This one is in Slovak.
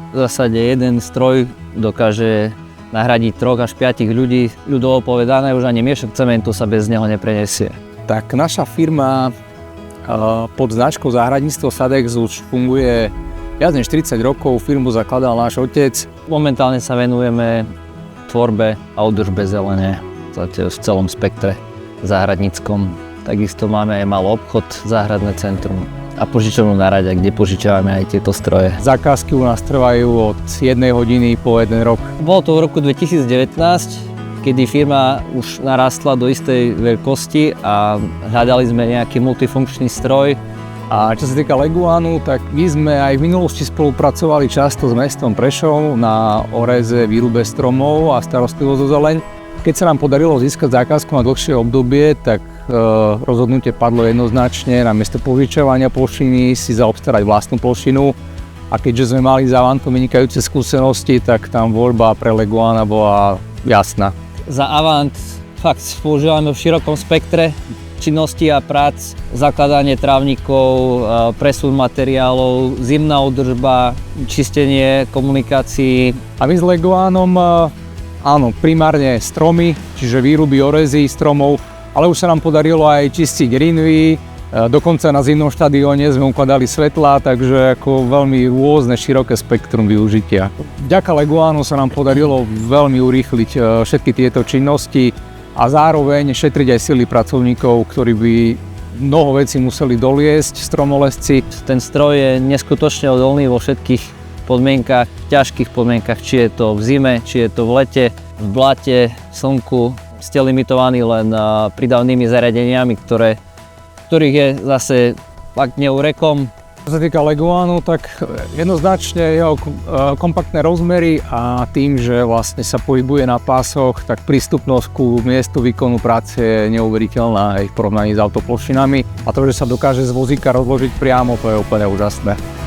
V zásade jeden stroj dokáže nahradiť 3 až 5 ľudí. Ľudovo povedané, už ani miešok cementu sa bez neho neprenesie. Tak naša firma pod značkou Záhradníctvo Sadex už funguje viac než 40 rokov. Firmu zakladal náš otec. Momentálne sa venujeme tvorbe a údržbe zelene v celom spektre záhradníckom. Takisto máme aj malý obchod, záhradné centrum a požičovnú na Raďa, kde požičávame aj tieto stroje. Zákazky u nás trvajú od 1 hodiny po 1 rok. Bolo to v roku 2019, kedy firma už narastla do istej veľkosti a hľadali sme nejaký multifunkčný stroj. A čo sa týka Leguanu, tak my sme aj v minulosti spolupracovali často s mestom Prešov na oreze, výrube stromov a starostlivosť o zeleň. Keď sa nám podarilo získať zákazku na dlhšie obdobie, tak rozhodnutie padlo jednoznačne na miesto požičovania plošiny si zaobstarať vlastnú plošinu. A keďže sme mali za Avantom vynikajúce skúsenosti, tak tam voľba pre Leguana bola jasná. Za Avant fakt používame v širokom spektre činnosti a prác, zakladanie trávnikov, presun materiálov, zimná údržba, čistenie komunikácií. A my s Leguanom, áno, primárne stromy, čiže výruby orezy stromov, ale už sa nám podarilo aj čistiť rinvy, dokonca na zimnom štadióne sme ukladali svetlá, takže ako veľmi rôzne, široké spektrum využitia. Vďaka Leguanu sa nám podarilo veľmi urýchliť všetky tieto činnosti a zároveň šetriť aj sily pracovníkov, ktorí by mnoho vecí museli doliesť, stromolesci. Ten stroj je neskutočne odolný vo všetkých podmienkach, ťažkých podmienkach, či je to v zime, či je to v lete, v blate, v slnku. Ste limitovaní len prídavnými zariadeniami, ktorých je zase fakt neurekom. Čo sa týka Leguanu, tak jednoznačne jeho kompaktné rozmery a tým, že vlastne sa pohybuje na pásoch, tak prístupnosť ku miestu výkonu práce je neuveriteľná aj v porovnaní s autoplošinami. A to, že sa dokáže z vozíka rozložiť priamo, to je úplne úžasné.